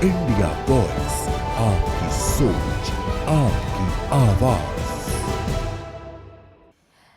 India voice, आपकी सोच, आपकी आवाज।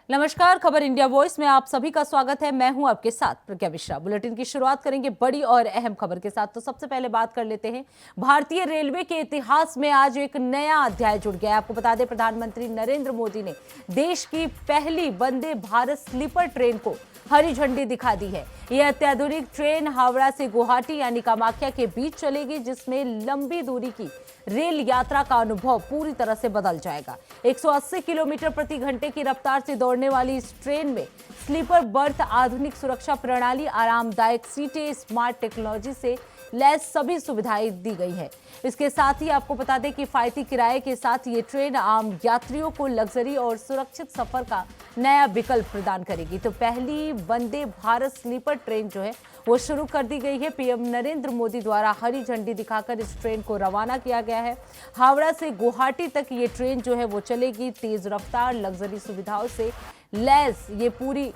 नमस्कार, खबर इंडिया वॉइस में आप सभी का स्वागत है। मैं हूं आपके साथ प्रज्ञा मिश्रा। बुलेटिन की शुरुआत करेंगे बड़ी और अहम खबर के साथ। तो सबसे पहले बात कर लेते हैं, भारतीय रेलवे के इतिहास में आज एक नया अध्याय जुड़ गया है। आपको बता दें, प्रधानमंत्री नरेंद्र मोदी ने देश की पहली वंदे भारत स्लीपर ट्रेन को हरी झंडी दिखा दी है। यह अत्याधुनिक ट्रेन हावड़ा से गुवाहाटी यानी कामाख्या के बीच चलेगी, जिसमें लंबी दूरी की रेल यात्रा का अनुभव पूरी तरह से बदल जाएगा। 180 किलोमीटर प्रति घंटे की रफ्तार से दौड़ने वाली इस ट्रेन में स्लीपर बर्थ, आधुनिक सुरक्षा प्रणाली, आरामदायक सीटें, स्मार्ट टेक्नोलॉजी से लैस सभी सुविधाएं दी गई है। इसके साथ ही आपको बता दें, किफायती किराए के साथ ये ट्रेन आम यात्रियों को लग्जरी और सुरक्षित सफर का नया विकल्प प्रदान करेगी। तो पहली वंदे भारत स्लीपर ट्रेन जो है वो शुरू कर दी गई है। पीएम नरेंद्र मोदी द्वारा हरी झंडी दिखाकर इस ट्रेन को रवाना किया गया है। हावड़ा से गुवाहाटी तक ये ट्रेन जो है वो चलेगी। तेज रफ्तार, लग्जरी सुविधाओं से लैस ये पूरी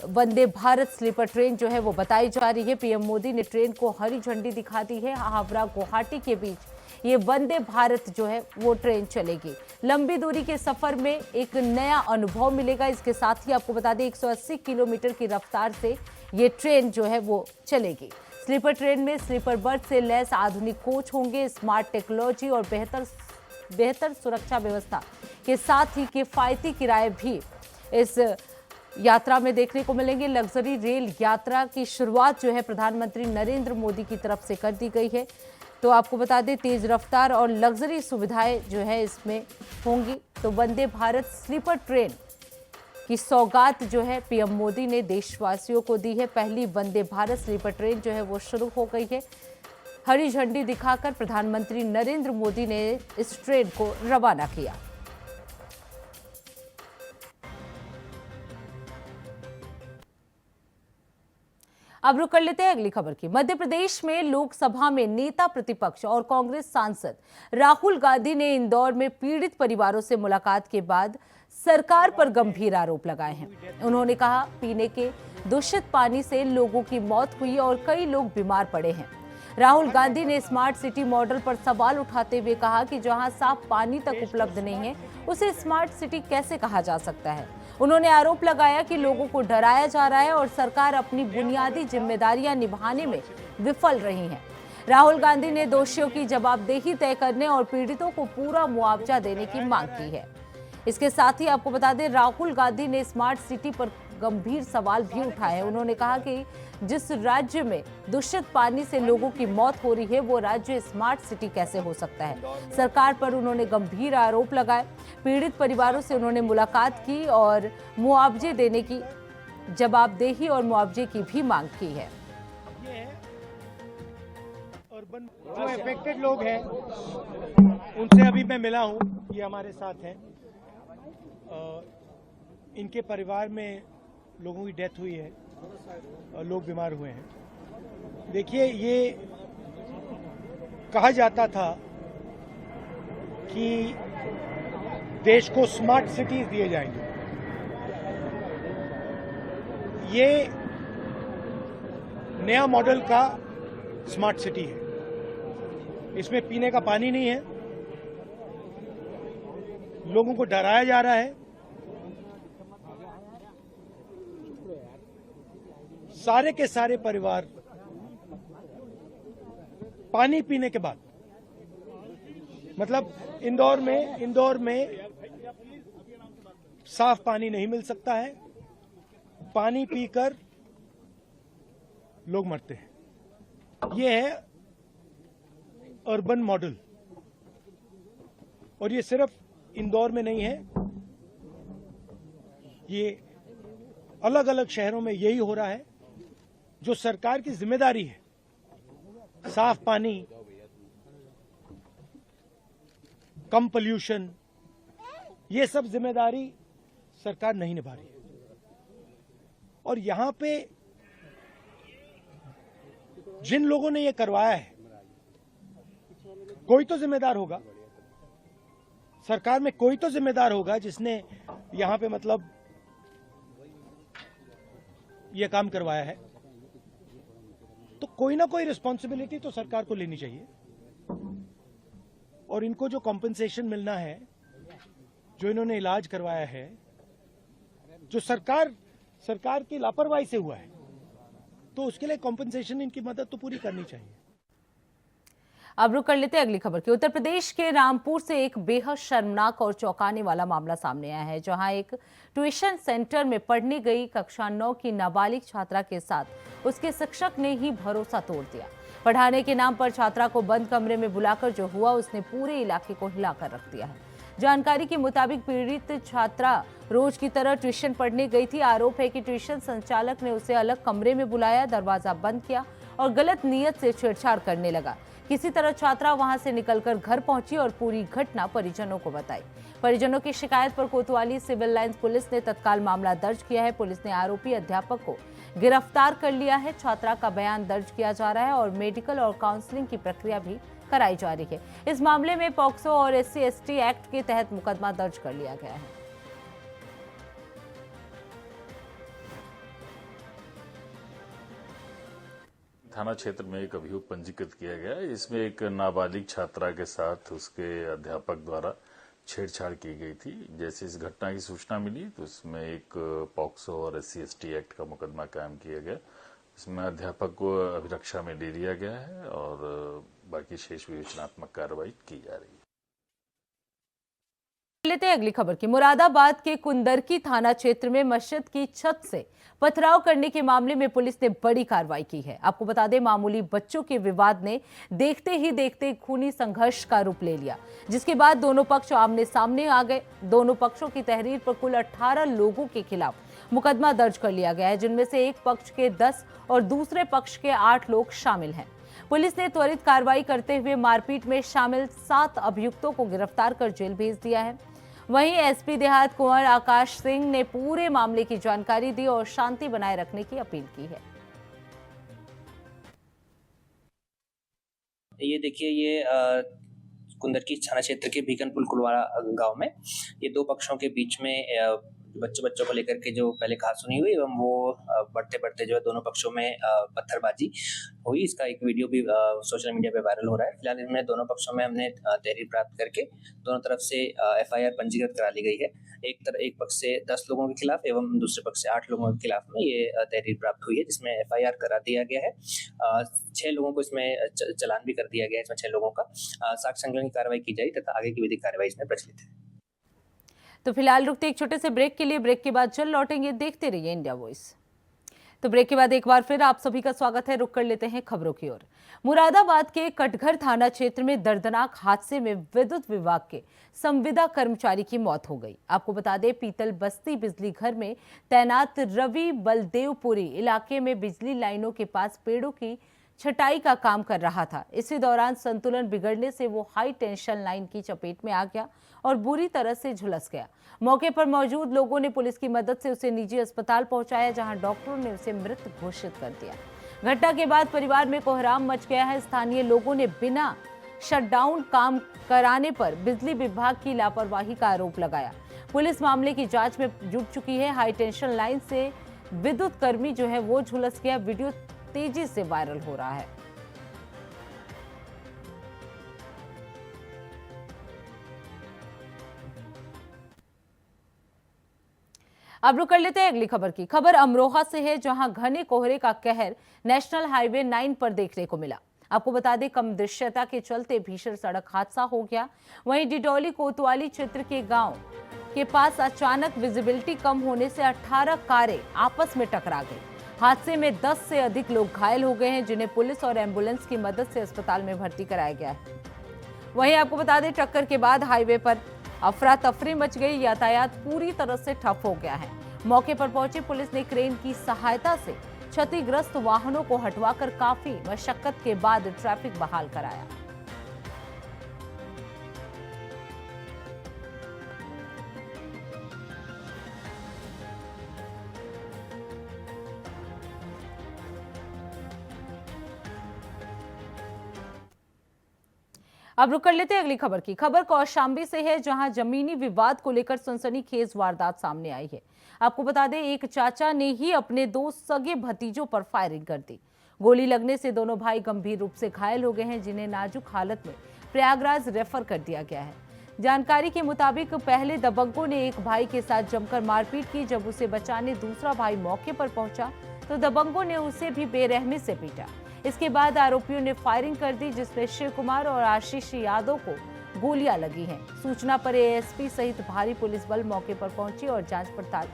वंदे भारत स्लीपर ट्रेन जो है वो बताई जा रही है। पीएम मोदी ने ट्रेन को हरी झंडी दिखा दी है। हावड़ा गुवाहाटी के बीच ये वंदे भारत जो है वो ट्रेन चलेगी। लंबी दूरी के सफर में एक नया अनुभव मिलेगा। इसके साथ ही आपको बता दें, 180 किलोमीटर की रफ्तार से ये ट्रेन जो है वो चलेगी। स्लीपर ट्रेन में स्लीपर बर्थ से लैस आधुनिक कोच होंगे। स्मार्ट टेक्नोलॉजी और बेहतर सुरक्षा व्यवस्था के साथ ही किफायती किराए भी इस यात्रा में देखने को मिलेंगे। लग्जरी रेल यात्रा की शुरुआत जो है प्रधानमंत्री नरेंद्र मोदी की तरफ से कर दी गई है। तो आपको बता दें, तेज रफ्तार और लग्जरी सुविधाएं जो है इसमें होंगी। तो वंदे भारत स्लीपर ट्रेन की सौगात जो है पीएम मोदी ने देशवासियों को दी है। पहली वंदे भारत स्लीपर ट्रेन जो है वो शुरू हो गई है। हरी झंडी दिखाकर प्रधानमंत्री नरेंद्र मोदी ने इस ट्रेन को रवाना किया। अब रुक कर लेते हैं अगली खबर की। मध्य प्रदेश में लोकसभा में नेता प्रतिपक्ष और कांग्रेस सांसद राहुल गांधी ने इंदौर में पीड़ित परिवारों से मुलाकात के बाद सरकार पर गंभीर आरोप लगाए हैं। उन्होंने कहा, पीने के दूषित पानी से लोगों की मौत हुई और कई लोग बीमार पड़े हैं। राहुल गांधी ने स्मार्ट सिटी मॉडल पर सवाल उठाते हुए कहा कि जहां साफ पानी तक उपलब्ध नहीं है, उसे स्मार्ट सिटी कैसे कहा जा सकता है। उन्होंने आरोप लगाया कि लोगों को डराया जा रहा है और सरकार अपनी बुनियादी जिम्मेदारियां निभाने में विफल रही है। राहुल गांधी ने दोषियों की जवाबदेही तय करने और पीड़ितों को पूरा मुआवजा देने की मांग की है। इसके साथ ही आपको बता दें, राहुल गांधी ने स्मार्ट सिटी पर गंभीर सवाल भी उठाए। उन्होंने कहा कि जिस राज्य में दूषित पानी से लोगों की मौत हो रही है, वो राज्य स्मार्ट सिटी कैसे हो सकता है। सरकार पर उन्होंने गंभीर आरोप लगाए। पीड़ित परिवारों से उन्होंने मुलाकात की और मुआवजे देने की, जवाबदेही और मुआवजे की भी मांग की है। जो अफेक्टेड लोग हैं उनसे अभी मैं मिला हूं, ये हमारे साथ हैं। इनके परिवार में लोगों की डेथ हुई है और लोग बीमार हुए हैं। देखिए, ये कहा जाता था कि देश को स्मार्ट सिटीज दिए जाएंगे। ये नया मॉडल का स्मार्ट सिटी है। इसमें पीने का पानी नहीं है, लोगों को डराया जा रहा है। सारे के सारे परिवार पानी पीने के बाद, मतलब इंदौर में साफ पानी नहीं मिल सकता है। पानी पीकर लोग मरते हैं। ये है अर्बन मॉडल, और ये सिर्फ इंदौर में नहीं है, ये अलग अलग शहरों में यही हो रहा है। जो सरकार की जिम्मेदारी है, साफ पानी, कम पोल्यूशन, ये सब जिम्मेदारी सरकार नहीं निभा रही है। और यहां पे जिन लोगों ने ये करवाया है, कोई तो जिम्मेदार होगा, सरकार में कोई तो जिम्मेदार होगा जिसने यहां पे मतलब ये काम करवाया है। तो कोई ना कोई रिस्पॉन्सिबिलिटी तो सरकार को लेनी चाहिए। और इनको जो कॉम्पनसेशन मिलना है, जो इन्होंने इलाज करवाया है, जो सरकार की लापरवाही से हुआ है, तो उसके लिए कॉम्पनसेशन, इनकी मदद तो पूरी करनी चाहिए। अब रुक कर लेते हैं अगली खबर की। उत्तर प्रदेश के रामपुर से एक बेहद शर्मनाक और चौंकाने वाला मामला सामने आया है, जहां एक ट्यूशन सेंटर में पढ़ने गई कक्षा 9 की नाबालिग छात्रा के साथ उसके शिक्षक ने ही भरोसा तोड़ दिया। पढ़ाने के नाम पर छात्रा को बंद कमरे में बुलाकर जो हुआ, उसने पूरे इलाके को हिलाकर रख दिया है। जानकारी के मुताबिक पीड़ित छात्रा रोज की तरह ट्यूशन पढ़ने गई थी। आरोप है कि ट्यूशन संचालक ने उसे अलग कमरे में बुलाया, दरवाजा बंद किया और गलत नीयत से छेड़छाड़ करने लगा। किसी तरह छात्रा वहां से निकलकर घर पहुंची और पूरी घटना परिजनों को बताई। परिजनों की शिकायत पर कोतवाली सिविल लाइंस पुलिस ने तत्काल मामला दर्ज किया है। पुलिस ने आरोपी अध्यापक को गिरफ्तार कर लिया है। छात्रा का बयान दर्ज किया जा रहा है और मेडिकल और काउंसलिंग की प्रक्रिया भी कराई जा रही है। इस मामले में पॉक्सो और SC/ST एक्ट के तहत मुकदमा दर्ज कर लिया गया है। थाना क्षेत्र में एक अभियोग पंजीकृत किया गया है। इसमें एक नाबालिग छात्रा के साथ उसके अध्यापक द्वारा छेड़छाड़ की गई थी। जैसे इस घटना की सूचना मिली तो इसमें एक पॉक्सो और SC/ST एक्ट का मुकदमा कायम किया गया। इसमें अध्यापक को अभिरक्षा में ले लिया गया है और बाकी शेष विवेचनात्मक कार्रवाई की जा रही है। लेते हैं अगली खबर की। मुरादाबाद के कुंदरकी थाना क्षेत्र में मस्जिद की छत से पथराव करने के मामले में पुलिस ने बड़ी कार्रवाई की है। आपको बता दें, मामूली बच्चों के विवाद ने देखते ही देखते खूनी संघर्ष का रूप ले लिया, जिसके बाद दोनों पक्ष आमने सामने आ गए। दोनों पक्षों की तहरीर पर कुल 18 लोगों के खिलाफ मुकदमा दर्ज कर लिया गया है, जिनमें से एक पक्ष के 10 और दूसरे पक्ष के 8 लोग शामिल हैं। पुलिस ने त्वरित कार्रवाई करते हुए मारपीट में शामिल 7 अभियुक्तों को गिरफ्तार कर जेल भेज दिया है। वहीं SP देहात कुंवर आकाश सिंह ने पूरे मामले की जानकारी दी और शांति बनाए रखने की अपील की है। ये देखिए, ये कुंदरकी थाना क्षेत्र के भीकनपुर कुलवाड़ा गांव में ये दो पक्षों के बीच में बच्चों को लेकर के जो पहले कहासुनी हुई एवं वो बढ़ते बढ़ते जो है दोनों पक्षों में पत्थरबाजी हुई। इसका एक वीडियो भी सोशल मीडिया पे वायरल हो रहा है। फिलहाल इनमें दोनों पक्षों में हमने तहरीर प्राप्त करके दोनों तरफ से FIR पंजीकृत करा ली गई है। एक पक्ष से 10 लोगों के खिलाफ एवं दूसरे पक्ष से 8 लोगों के खिलाफ में ये तहरीर प्राप्त हुई है, जिसमें FIR करा दिया गया है। 6 लोगों को इसमें चालान भी कर दिया गया है। इसमें 6 लोगों का साक्ष्य संकलन की कार्रवाई की जाए तथा आगे की विधिक कार्रवाई इसमें प्रचलित है। तो फिलहाल रुकते एक छोटे से ब्रेक के लिए। ब्रेक के बाद जल्द लौटेंगे। देखते रहिए इंडिया वॉइस। तो ब्रेक के बाद एक बार फिर आप सभी का स्वागत है। रुक कर लेते हैं खबरों की ओर। मुरादाबाद के कटघर थाना क्षेत्र में दर्दनाक हादसे में विद्युत विभाग के संविदा कर्मचारी की मौत हो गई। आपको बता दें, पीतल बस्ती बिजली घर में तैनात रवि बलदेवपुरी इलाके में बिजली लाइनों के पास पेड़ों की छटाई का काम कर रहा था। इसी दौरान संतुलन बिगड़ने से वो हाई टेंशन लाइन की चपेट में आ गया और बुरी तरह से झुलस गया। मौके पर मौजूद लोगों ने पुलिस की मदद से उसे निजी अस्पताल पहुंचाया, जहां डॉक्टरों ने उसे मृत घोषित कर दिया। घटना के बाद परिवार में कोहराम मच गया है। स्थानीय लोगों ने बिना शटडाउन काम कराने पर बिजली विभाग की लापरवाही का आरोप लगाया। पुलिस मामले की जांच में जुट चुकी है। हाई टेंशन लाइन से विद्युत कर्मी जो है वो झुलस गया। वीडियो तेजी से वायरल हो रहा है। अब रुक कर लेते हैं अगली खबर की। खबर अमरोहा से है, जहां घने कोहरे का कहर नेशनल हाईवे 9 पर देखने को मिला। आपको बता दें, कम दृश्यता के चलते भीषण सड़क हादसा हो गया। वहीं डिडौली कोतवाली क्षेत्र के गांव के पास अचानक विजिबिलिटी कम होने से 18 कारें आपस में टकरा गई। हादसे में 10 से अधिक लोग घायल हो गए हैं, जिन्हें पुलिस और एम्बुलेंस की मदद से अस्पताल में भर्ती कराया गया है। वहीं आपको बता दें, टक्कर के बाद हाईवे पर अफरा तफरी मच गई। यातायात पूरी तरह से ठप हो गया है। मौके पर पहुंची पुलिस ने क्रेन की सहायता से क्षतिग्रस्त वाहनों को हटवाकर काफी मशक्कत के बाद ट्रैफिक बहाल कराया। अब रुक कर लेते हैं अगली खबर की। खबर कौशांबी से है, जहां जमीनी विवाद को लेकर सनसनीखेज वारदात सामने आई है। आपको बता दें, एक चाचा ने ही अपने 2 सगे भतीजों पर फायरिंग कर दी। गोली लगने से दोनों भाई गंभीर रूप से घायल हो गए हैं, जिन्हें नाजुक हालत में प्रयागराज रेफर कर दिया गया है। जानकारी के मुताबिक पहले दबंगों ने एक भाई के साथ जमकर मारपीट की। जब उसे बचाने दूसरा भाई मौके पर पहुंचा तो दबंगों ने उसे भी बेरहमी से पीटा। इसके बाद आरोपियों ने फायरिंग कर दी, जिसमें शिव कुमार और आशीष यादव को गोलियां लगी हैं। सूचना पर एएसपी सहित भारी पुलिस बल मौके पर पहुंची और जांच पड़ताल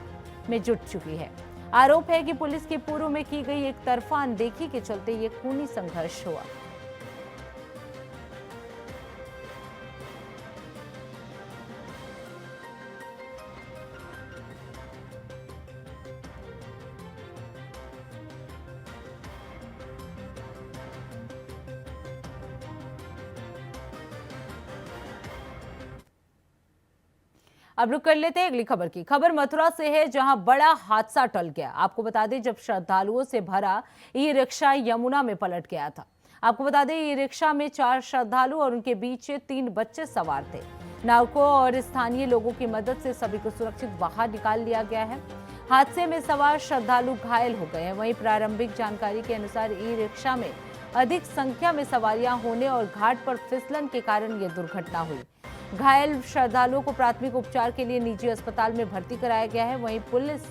में जुट चुकी है। आरोप है कि पुलिस के पूर्व में की गई एक तरफा अनदेखी के चलते ये खूनी संघर्ष हुआ। अब रुक कर लेते हैं अगली खबर की। खबर मथुरा से है, जहां बड़ा हादसा टल गया। आपको बता दें, जब श्रद्धालुओं से भरा ई रिक्शा यमुना में पलट गया था। आपको बता दें, ई रिक्शा में 4 श्रद्धालु और उनके बीच 3 बच्चे सवार थे। नाविकों और स्थानीय लोगों की मदद से सभी को सुरक्षित बाहर निकाल लिया गया है। हादसे में सवार श्रद्धालु घायल हो गए हैं। वहीं प्रारंभिक जानकारी के अनुसार ई रिक्शा में अधिक संख्या में सवारियां होने और घाट पर फिसलन के कारण यह दुर्घटना हुई। घायल श्रद्धालुओं को प्राथमिक उपचार के लिए निजी अस्पताल में भर्ती कराया गया है। वहीं पुलिस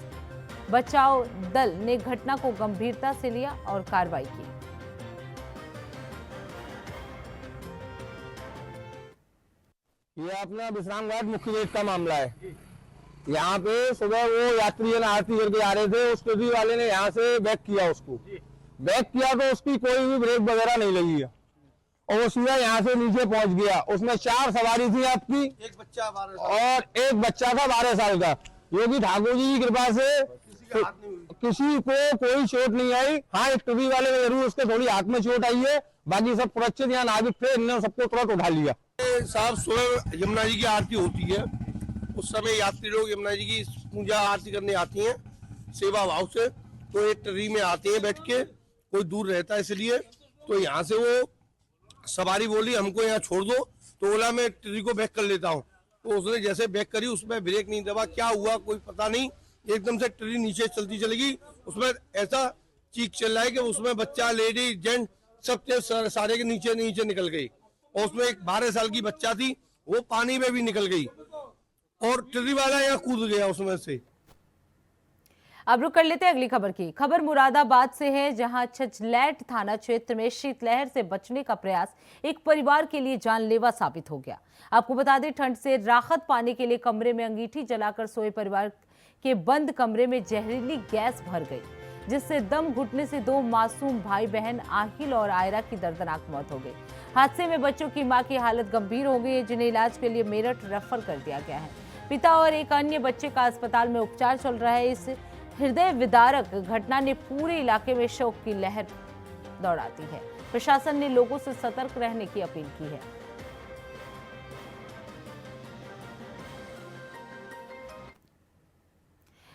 बचाव दल ने घटना को गंभीरता से लिया और कार्रवाई की। ये अपना विश्राम घाट मुख्य गेट का मामला है। यहाँ पे सुबह वो यात्री आरती करके आ रहे थे, उस टेडी वाले ने यहाँ से बैक किया, उसको बैक किया तो उसकी कोई भी ब्रेक वगैरह नहीं लगी है और वो सीधा यहाँ से नीचे पहुंच गया। उसमें 4 सवारी थी आपकी, एक बच्चा और एक बच्चा था 12 साल का। योगी ठाकुर जी की कृपा से किसी को कोई चोट नहीं आई। हाँ, एक टेडी वाले में जरूर उसके थोड़ी हाथ में चोट आई है, बाकी सब सुरक्षित। यहाँ नाविक थे, इन्होंने सबको तुरंत उठा लिया। साहब, सुबह यमुना जी की आरती होती है, उस समय यात्री लोग यमुना जी की पूजा आरती करने आती हैं सेवा भाव से। तो एक ट्री में आते हैं बैठ के, कोई दूर रहता है इसलिए। तो यहाँ से वो सवारी बोली हमको यहाँ छोड़ दो, तो बोला मैं ट्री को बैक कर लेता हूँ। तो उसने जैसे बैक करी, उसमें ब्रेक नहीं दबा, क्या हुआ कोई पता नहीं, एकदम से ट्री नीचे चलती चलेगी। उसमें ऐसा चीख चल रहा है कि उसमें बच्चा, लेडी, जेंट सब सारे के नीचे निकल गई। और उसमें एक 12 साल की बच्चा थी, वो पानी में भी निकल गई और ट्री वाला यहाँ कूद गया उसमें से। अब रुक कर लेते हैं अगली खबर की। खबर मुरादाबाद से है, जहां छछलैट थाना क्षेत्र में शीतलहर से बचने का प्रयास एक परिवार के लिए जानलेवा साबित हो गया। आपको बता दें, ठंड से राहत पाने के लिए कमरे में अंगीठी जलाकर सोए परिवार के बंद कमरे में जहरीली गैस भर गई, जिससे दम घुटने से 2 मासूम भाई बहन आहिल और आयरा की दर्दनाक मौत हो गई। हादसे में बच्चों की मां की हालत गंभीर हो गई है, जिन्हें इलाज के लिए मेरठ रेफर कर दिया गया है। पिता और एक अन्य बच्चे का अस्पताल में उपचार चल रहा है। इस हृदय विदारक घटना ने पूरे इलाके में शोक की लहर दौड़ा दी है। प्रशासन ने लोगों से सतर्क रहने की अपील की है।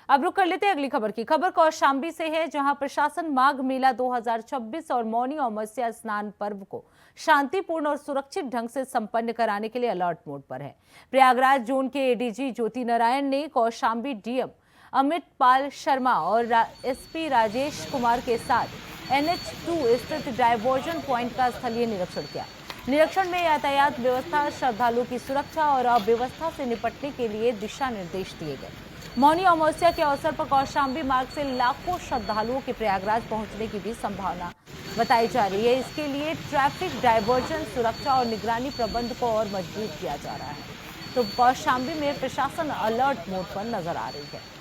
अब रुक कर लेते हैं अगली खबर की। खबर कौशाम्बी से है, जहां प्रशासन माघ मेला 2026 और मौनी अमावस्या स्नान पर्व को शांतिपूर्ण और सुरक्षित ढंग से संपन्न कराने के लिए अलर्ट मोड पर है। प्रयागराज जोन के एडीजी ज्योति नारायण ने कौशाम्बी डीएम अमित पाल शर्मा और एसपी राजेश कुमार के साथ NH2 स्थित डायवर्जन पॉइंट का स्थलीय निरीक्षण किया। निरीक्षण में यातायात व्यवस्था, श्रद्धालुओं की सुरक्षा और अव्यवस्था से निपटने के लिए दिशा निर्देश दिए गए। मौनी अमावस्या के अवसर पर कौशाम्बी मार्ग से लाखों श्रद्धालुओं के प्रयागराज पहुंचने की भी संभावना बताई जा रही है। इसके लिए ट्रैफिक डायवर्जन, सुरक्षा और निगरानी प्रबंध को और मजबूत किया जा रहा है। तो कौशाम्बी में प्रशासन अलर्ट मोड पर नजर आ रही है।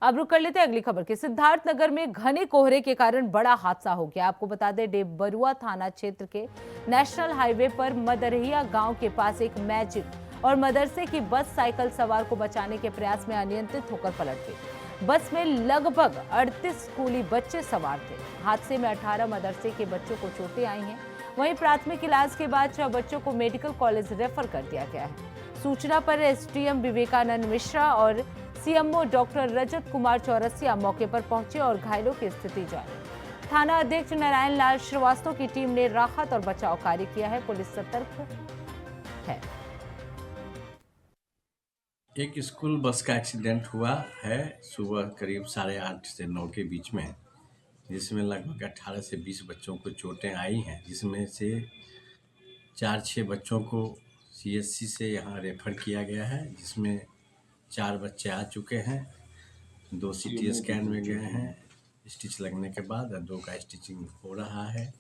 अब रुक कर लेते हैं अगली खबर की। सिद्धार्थनगर में घने कोहरे के कारण बड़ा हादसा हो गया। आपको बता दें, डेबरुआ थाना क्षेत्र के नेशनल हाईवे पर मदरहिया गांव के पास एक मैजिक और मदरसे की बस साइकिल सवार को बचाने के प्रयास में अनियंत्रित होकर पलट गई। बस में लगभग 38 स्कूली बच्चे सवार थे। हादसे में 18 मदरसे के बच्चों को चोटें आई हैं। वहीं प्राथमिक इलाज के बाद 6 बच्चों को मेडिकल कॉलेज रेफर कर दिया गया है। सूचना पर एसडीएम विवेकानंद मिश्रा और सीएमओ डॉक्टर रजत कुमार चौरसिया मौके पर पहुंचे और घायलों की स्थिति जानी। थाना अध्यक्ष नारायण लाल श्रीवास्तव की टीम ने राहत और बचाव कार्य किया है। पुलिस सतर्क है। एक स्कूल बस का एक्सीडेंट हुआ है सुबह करीब 8:30 से 9 के बीच में, जिसमें लगभग 18 से 20 बच्चों को चोटें आई हैं, जिसमें से 4-6 बच्चों को सीएससी से यहाँ रेफर किया गया है, जिसमें 4 बच्चे आ चुके हैं, 2 सीटी स्कैन में गए हैं स्टिच लगने के बाद, और 2 का स्टिचिंग हो रहा है।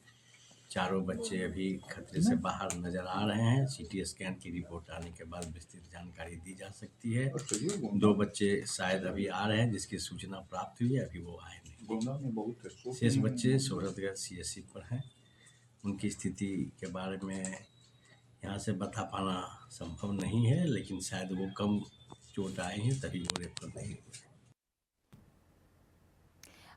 चारों बच्चे अभी खतरे से बाहर नज़र आ रहे हैं। सीटी स्कैन की रिपोर्ट आने के बाद विस्तृत जानकारी दी जा सकती है। 2 बच्चे शायद अभी आ रहे हैं, जिसकी सूचना प्राप्त हुई है, अभी वो आए नहीं। शेष बच्चे शोहरतगढ़ सीएससी पर हैं। उनकी स्थिति के बारे में यहाँ से बता पाना संभव नहीं है, लेकिन शायद वो कम चोट आए हैं तभी वो रेफर नहीं हुए।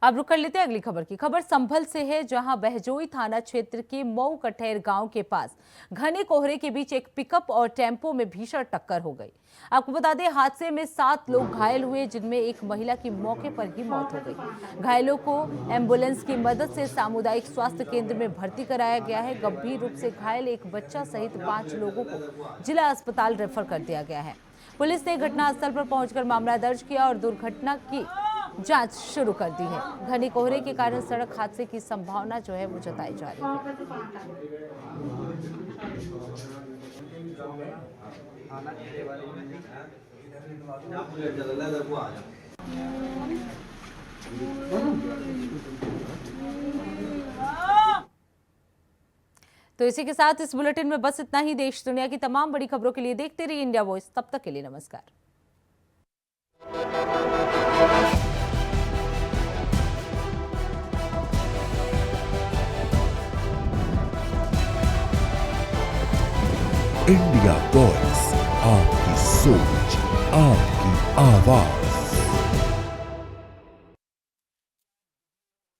अब रुक कर लेते हैं अगली खबर की। खबर संभल से है, जहां बहजोई थाना क्षेत्र के मऊ कठेर गांव के पास घने कोहरे के बीच एक पिकअप और टेम्पो में भीषण टक्कर हो गई। आपको बता दें, हादसे में 7 लोग घायल हुए, जिनमें एक महिला की मौके पर ही मौत हो गई। घायलों को एम्बुलेंस की मदद से सामुदायिक स्वास्थ्य केंद्र में भर्ती कराया गया है। गंभीर रूप से घायल एक बच्चा सहित 5 लोगों को जिला अस्पताल रेफर कर दिया गया है। पुलिस ने घटनास्थल पर पहुंचकर मामला दर्ज किया और दुर्घटना की जांच शुरू कर दी है। घने कोहरे के कारण सड़क हादसे की संभावना जो है वो जताई जा रही है। तो इसी के साथ इस बुलेटिन में बस इतना ही। देश दुनिया की तमाम बड़ी खबरों के लिए देखते रहिए इंडिया वॉइस। तब तक के लिए नमस्कार। इंडिया वॉइस, आपकी सोच, आपकी आवाज।